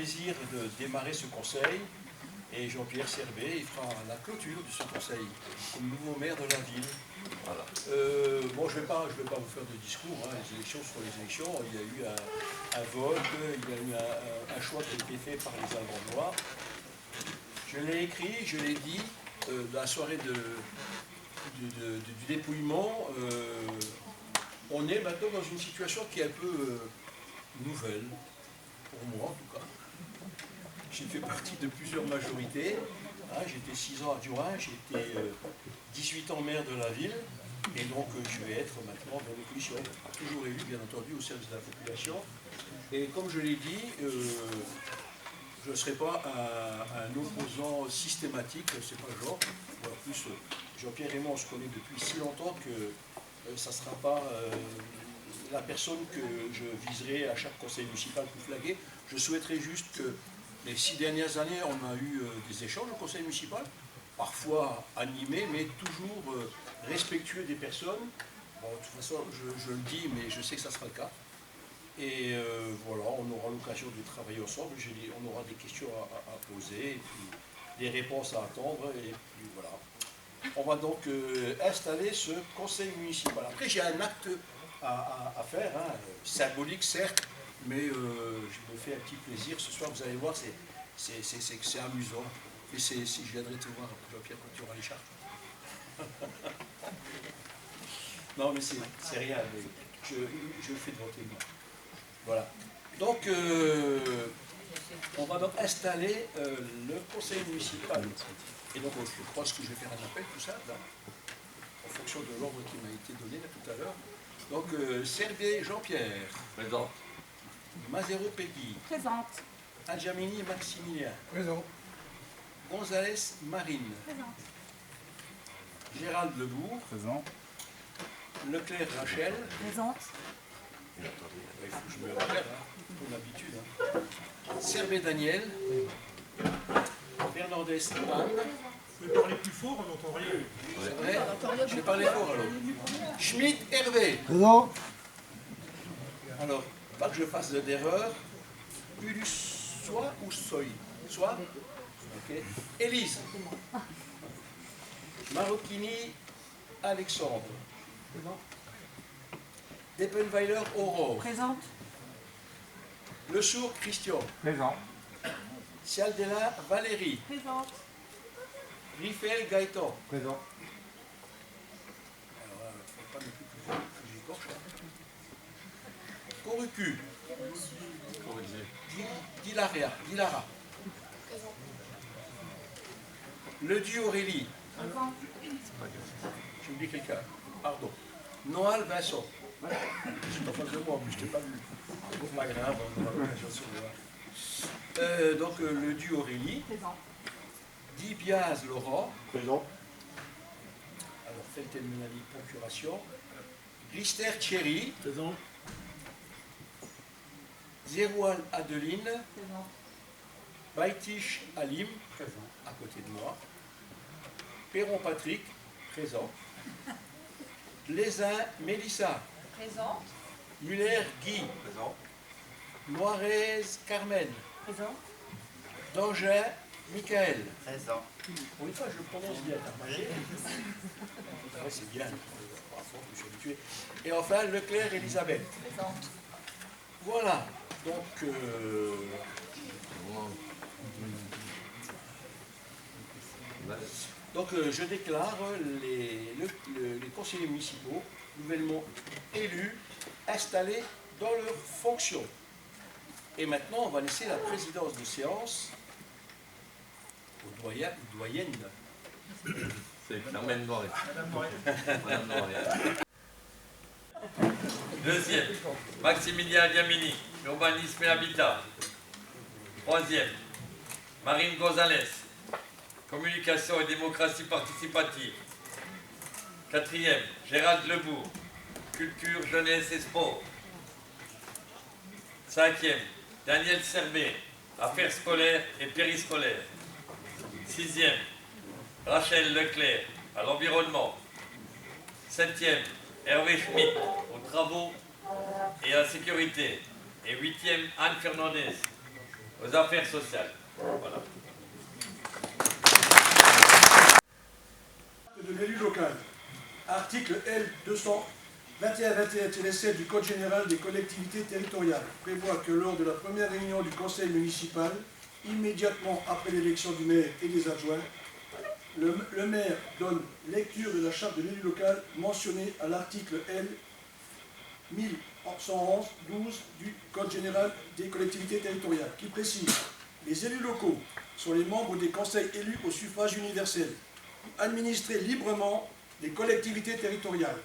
plaisir de démarrer ce conseil et Jean-Pierre Serbet il fera la clôture de ce conseil comme nouveau maire de la ville. Voilà. Bon, je vais pas vous faire de discours, hein. Les élections sont les élections, il y a eu un vote, il y a eu un choix qui a été fait par les Albandois. Je l'ai écrit, je l'ai dit, la soirée du dépouillement, on est maintenant dans une situation qui est un peu nouvelle, pour moi en tout cas. J'ai fait partie de plusieurs majorités. Hein, j'étais 6 ans adjoint, j'étais 18 ans maire de la ville, et donc je vais être maintenant dans l'opposition, toujours élu bien entendu au service de la population. Et comme je l'ai dit, je ne serai pas un opposant systématique, c'est pas le genre. En plus, Jean-Pierre et moi on se connaît depuis si longtemps que ça ne sera pas la personne que je viserai à chaque conseil municipal pour flaguer. Je souhaiterais juste que les 6 dernières années, on a eu des échanges au conseil municipal, parfois animés, mais toujours respectueux des personnes. Bon, de toute façon, je le dis, mais je sais que ça sera le cas. Et voilà, on aura l'occasion de travailler ensemble. On aura des questions à poser, et puis des réponses à attendre, et puis voilà. On va donc installer ce conseil municipal. Après, j'ai un acte à faire, hein, symbolique certes, mais je me fais un petit plaisir. Ce soir, vous allez voir, c'est amusant. Et si je viendrai te voir, Jean-Pierre, quand tu auras les chartes. Non, mais c'est rien. Mais je le fais devant tes mains. Voilà. Donc, on va donc installer le conseil municipal. Et donc, je pense que je vais faire un appel, tout ça, là, en fonction de l'ordre qui m'a été donné là, tout à l'heure. Donc, Serbet Jean-Pierre. Présent. Mazero Peggy. Présente. Adjamini Maximilien. Présent. Gonzalez Marine. Présente. Gérald Lebourg. Présent. Leclerc Rachel. Présente. Il faut que je me rappelle, hein, pour l'habitude. Hein. Serbet Daniel. Fernandez Anne. Vous pouvez parler plus fort, on n'entend rien. C'est vrai. Je vais parler fort alors. Schmitt Hervé. Présent. Alors, pas que je fasse d'erreur. Ulus soit ou soy. Soit. Ok. Élise. Marocchini Alexandre. Deppenweiler Aurore. Présente. Le Sourd Christian. Présent. Cialdella Valérie. Présente. Riffel Gaëtan. Présent. Alors, il ne faut pas non plus que j'écorche. Corucu. Dilara. Le Dieu Aurélie. Présente. J'ai oublié quelqu'un. Pardon. Noël Vincent. Je suis en face de moi, mais je ne t'ai pas vu. C'est pas grave, on aura l'occasion de se voir. Donc, le Dieu Aurélie. Présente. Di Biaz Laurent. Présent. Alors, Feltenminali Procuration. Rister Thierry. Présent. Zeroual Adeline. Présente. Baitish Alim. Présent. À côté de moi. Perron Patrick. Présent. Lézin Mélissa. Présente. Muller Guy. Présent. Noirez Carmen. Présente. Danger Michael. Présent. Pour une fois, je le prononce bien. Ouais, c'est bien. Je suis habitué. Et enfin, Leclerc Elisabeth. Présente. Voilà. Donc, je déclare les conseillers municipaux nouvellement élus, installés dans leurs fonctions. Et maintenant, on va laisser la présidence de séance au doyen ou doyenne. C'est Carmen Moret. Madame Moret. Madame Moret. Deuxième, Maximilien Diamini, urbanisme et habitat. Troisième, Marine Gonzalez, communication et démocratie participative. Quatrième, Gérald Lebourg, culture, jeunesse et sport. Cinquième, Daniel Serbet, affaires scolaires et périscolaires. Sixième, Rachel Leclerc, à l'environnement. Septième, Hervé Schmitt, aux travaux et à la sécurité. Et huitième, Anne Fernandez, aux aux affaires sociales. Voilà. De l'élu local. Article L 221-21-7 du Code général des collectivités territoriales prévoit que lors de la première réunion du conseil municipal, immédiatement après l'élection du maire et des adjoints, le maire donne lecture de la charte de l'élu local mentionnée à l'article L 1111-12 du Code général des collectivités territoriales, qui précise « Les élus locaux sont les membres des conseils élus au suffrage universel, administrer librement les collectivités territoriales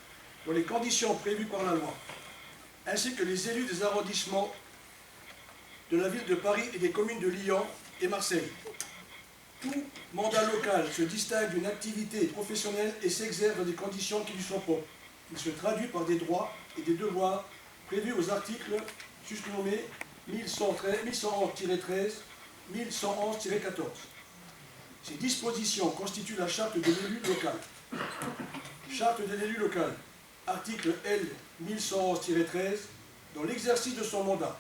dans les conditions prévues par la loi, ainsi que les élus des arrondissements de la ville de Paris et des communes de Lyon et Marseille. Tout mandat local se distingue d'une activité professionnelle et s'exerce dans des conditions qui lui sont propres. Il se traduit par des droits et des devoirs prévus aux articles susnommés 1111-13, 1111-14. Ces dispositions constituent la charte de l'élu local. Charte de l'élu local, article L 1111-13, dans l'exercice de son mandat,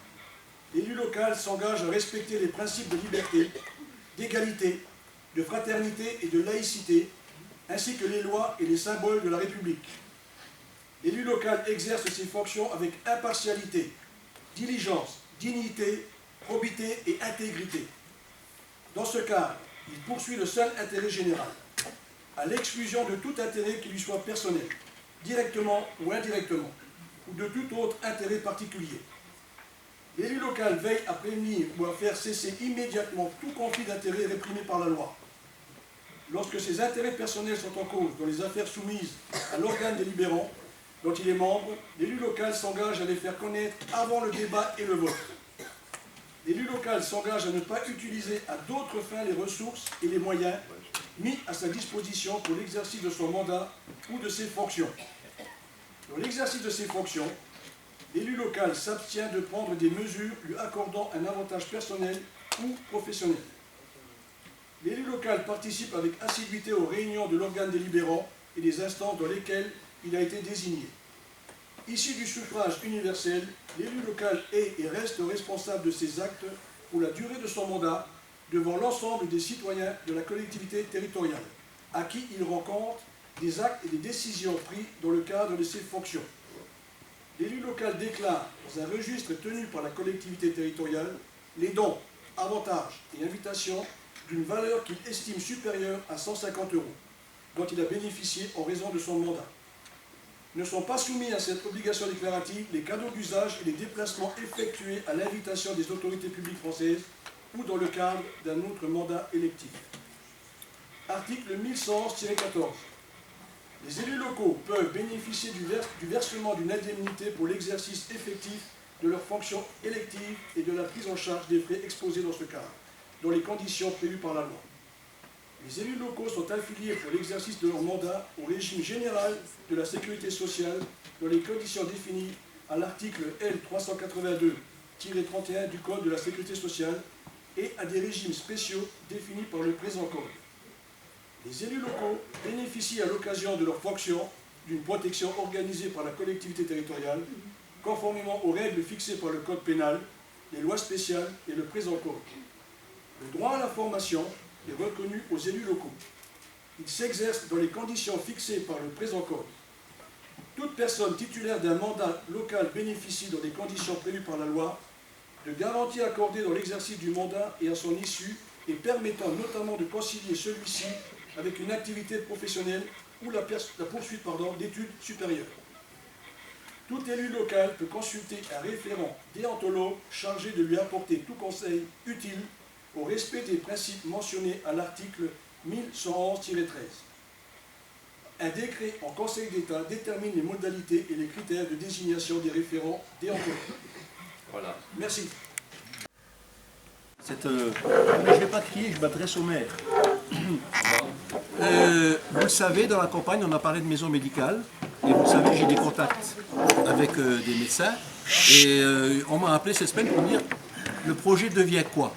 l'élu local s'engage à respecter les principes de liberté, d'égalité, de fraternité et de laïcité, ainsi que les lois et les symboles de la République. L'élu local exerce ses fonctions avec impartialité, diligence, dignité, probité et intégrité. Dans ce cadre, il poursuit le seul intérêt général, à l'exclusion de tout intérêt qui lui soit personnel, directement ou indirectement, ou de tout autre intérêt particulier. L'élu local veille à prévenir ou à faire cesser immédiatement tout conflit d'intérêts réprimé par la loi. Lorsque ses intérêts personnels sont en cause dans les affaires soumises à l'organe délibérant dont il est membre, l'élu local s'engage à les faire connaître avant le débat et le vote. L'élu local s'engage à ne pas utiliser à d'autres fins les ressources et les moyens mis à sa disposition pour l'exercice de son mandat ou de ses fonctions. Dans l'exercice de ses fonctions, l'élu local s'abstient de prendre des mesures lui accordant un avantage personnel ou professionnel. L'élu local participe avec assiduité aux réunions de l'organe délibérant et des instances dans lesquelles il a été désigné. Issu du suffrage universel, l'élu local est et reste responsable de ses actes pour la durée de son mandat devant l'ensemble des citoyens de la collectivité territoriale, à qui il rend compte des actes et des décisions pris dans le cadre de ses fonctions. L'élu local déclare dans un registre tenu par la collectivité territoriale les dons, avantages et invitations d'une valeur qu'il estime supérieure à 150 €, dont il a bénéficié en raison de son mandat. Ne sont pas soumis à cette obligation déclarative les cadeaux d'usage et les déplacements effectués à l'invitation des autorités publiques françaises ou dans le cadre d'un autre mandat électif. Article 1111-14. Les élus locaux peuvent bénéficier du versement d'une indemnité pour l'exercice effectif de leurs fonctions électives et de la prise en charge des frais exposés dans ce cadre, dans les conditions prévues par la loi. Les élus locaux sont affiliés pour l'exercice de leur mandat au régime général de la sécurité sociale dans les conditions définies à l'article L 382-31 du Code de la sécurité sociale et à des régimes spéciaux définis par le présent Code. Les élus locaux bénéficient à l'occasion de leurs fonctions d'une protection organisée par la collectivité territoriale, conformément aux règles fixées par le Code pénal, les lois spéciales et le présent Code. Le droit à la formation est reconnu aux élus locaux. Il s'exerce dans les conditions fixées par le présent Code. Toute personne titulaire d'un mandat local bénéficie, dans des conditions prévues par la loi, de garanties accordées dans l'exercice du mandat et à son issue, et permettant notamment de concilier celui-ci avec une activité professionnelle ou la poursuite d'études supérieures. Tout élu local peut consulter un référent déontologue chargé de lui apporter tout conseil utile au respect des principes mentionnés à l'article 1111-13. Un décret en Conseil d'État détermine les modalités et les critères de désignation des référents déontologues. Voilà. Merci. Je ne vais pas crier, je m'adresse au maire. Vous le savez, dans la campagne, on a parlé de maison médicale. Et vous savez, j'ai des contacts avec des médecins. Et on m'a appelé cette semaine pour me dire le projet devient quoi?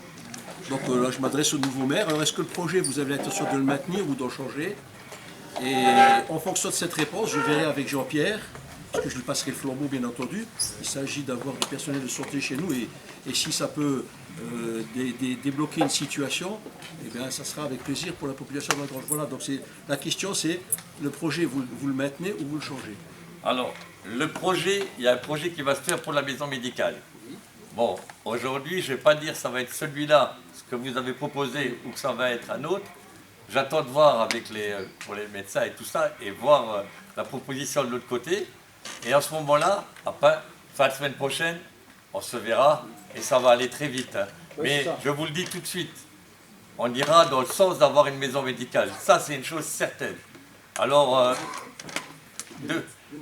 Donc là, je m'adresse au nouveau maire. Alors, est-ce que le projet, vous avez l'intention de le maintenir ou d'en changer? Et en fonction de cette réponse, je verrai avec Jean-Pierre parce que je lui passerai le flambeau bien entendu. Il s'agit d'avoir du personnel de santé chez nous et si ça peut débloquer une situation, eh bien, ça sera avec plaisir pour la population de la Grange. Voilà, donc la question c'est, le projet, vous le maintenez ou vous le changez? Alors, le projet, il y a un projet qui va se faire pour la maison médicale. Bon, aujourd'hui, je ne vais pas dire que ça va être celui-là, ce que vous avez proposé, ou que ça va être un autre. J'attends de voir avec pour les médecins et tout ça, et voir la proposition de l'autre côté. Et à ce moment-là, après, fin de semaine prochaine, on se verra, et ça va aller très vite. Hein. Oui, mais je vous le dis tout de suite, on ira dans le sens d'avoir une maison médicale. Ça, c'est une chose certaine. Alors,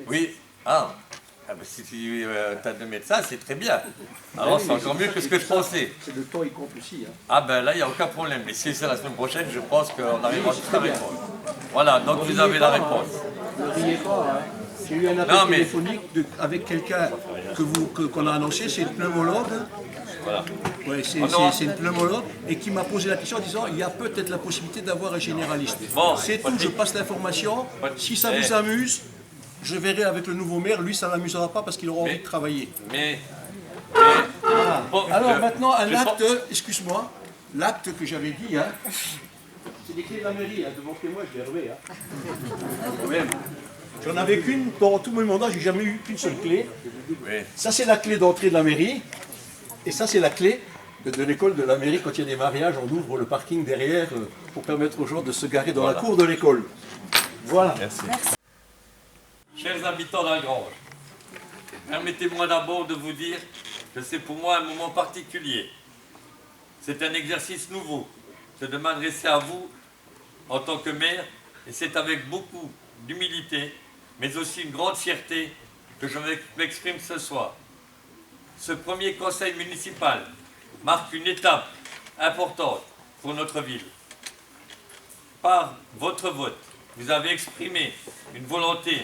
oui, si tu as deux médecins, c'est très bien. Alors, c'est encore mieux que ce que je pensais. C'est le temps, il compte aussi. Hein. Ah ben là, il n'y a aucun problème. Mais si c'est la semaine prochaine, je pense qu'on arrivera à la réponse. Voilà, donc vous avez la réponse. Ne riez pas. Hein. J'ai eu un appel téléphonique avec quelqu'un qu'on a annoncé, c'est le pneumologue. Voilà. Ouais, c'est le pneumologue et qui m'a posé la question en disant il y a peut-être la possibilité d'avoir un généraliste. Bon, c'est tout, je passe l'information. Si ça vous amuse, je verrai avec le nouveau maire. Lui, ça ne l'amusera pas parce qu'il aura envie de travailler. Voilà. Bon, alors maintenant, un acte, excuse-moi, l'acte que j'avais dit, hein, c'est les clés de la mairie, hein, devant moi, je l'ai revé. Hein. Quand même. J'en avais qu'une, dans tout mon mandat, j'ai jamais eu qu'une seule clé. Oui. Ça, c'est la clé d'entrée de la mairie. Et ça, c'est la clé de l'école de la mairie. Quand il y a des mariages, on ouvre le parking derrière pour permettre aux gens de se garer dans la cour de l'école. Voilà. Merci. Chers habitants d'Algrange, permettez-moi d'abord de vous dire que c'est pour moi un moment particulier. C'est un exercice nouveau, c'est de m'adresser à vous en tant que maire, et c'est avec beaucoup d'humilité, mais aussi une grande fierté que je m'exprime ce soir. Ce premier conseil municipal marque une étape importante pour notre ville. Par votre vote, vous avez exprimé une volonté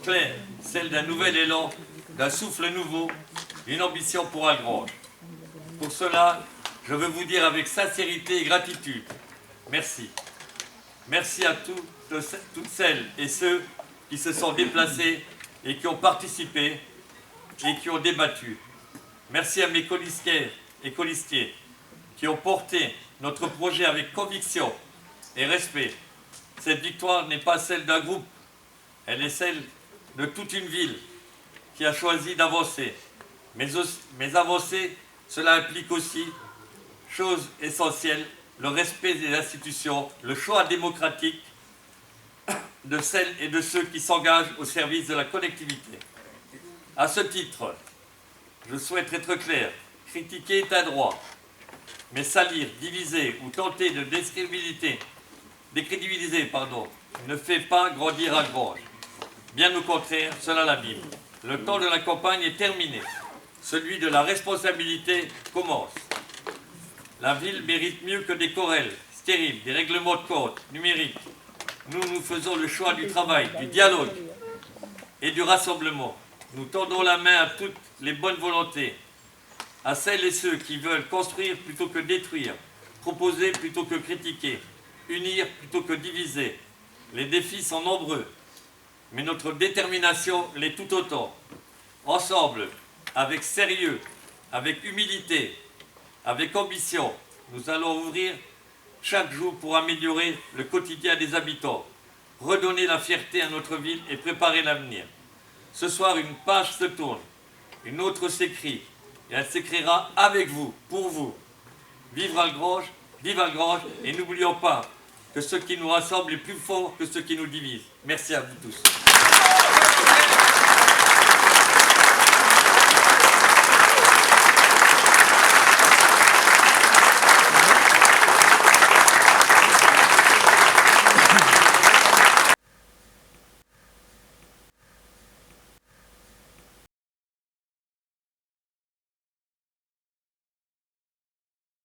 claire, celle d'un nouvel élan, d'un souffle nouveau, d'une ambition pour Algrange. Pour cela, je veux vous dire avec sincérité et gratitude, merci. Merci à toutes celles et ceux qui se sont déplacés et qui ont participé et qui ont débattu. Merci à mes colistières et colistiers qui ont porté notre projet avec conviction et respect. Cette victoire n'est pas celle d'un groupe, elle est celle de toute une ville qui a choisi d'avancer. Mais avancer, cela implique aussi, chose essentielle, le respect des institutions, le choix démocratique de celles et de ceux qui s'engagent au service de la collectivité. À ce titre, je souhaite être clair, critiquer est un droit, mais salir, diviser ou tenter de décrédibiliser, ne fait pas grandir Algrange. Bien au contraire, cela l'abîme. Le temps de la campagne est terminé. Celui de la responsabilité commence. La ville mérite mieux que des querelles stériles, des règlements de compte numériques. Nous faisons le choix du travail, du dialogue et du rassemblement. Nous tendons la main à toutes les bonnes volontés, à celles et ceux qui veulent construire plutôt que détruire, proposer plutôt que critiquer, unir plutôt que diviser. Les défis sont nombreux, mais notre détermination l'est tout autant. Ensemble, avec sérieux, avec humilité, avec ambition, nous allons ouvrir chaque jour pour améliorer le quotidien des habitants, redonner la fierté à notre ville et préparer l'avenir. Ce soir, une page se tourne, une autre s'écrit, et elle s'écrira avec vous, pour vous. Vive Algrange, et n'oublions pas que ce qui nous rassemble est plus fort que ce qui nous divise. Merci à vous tous.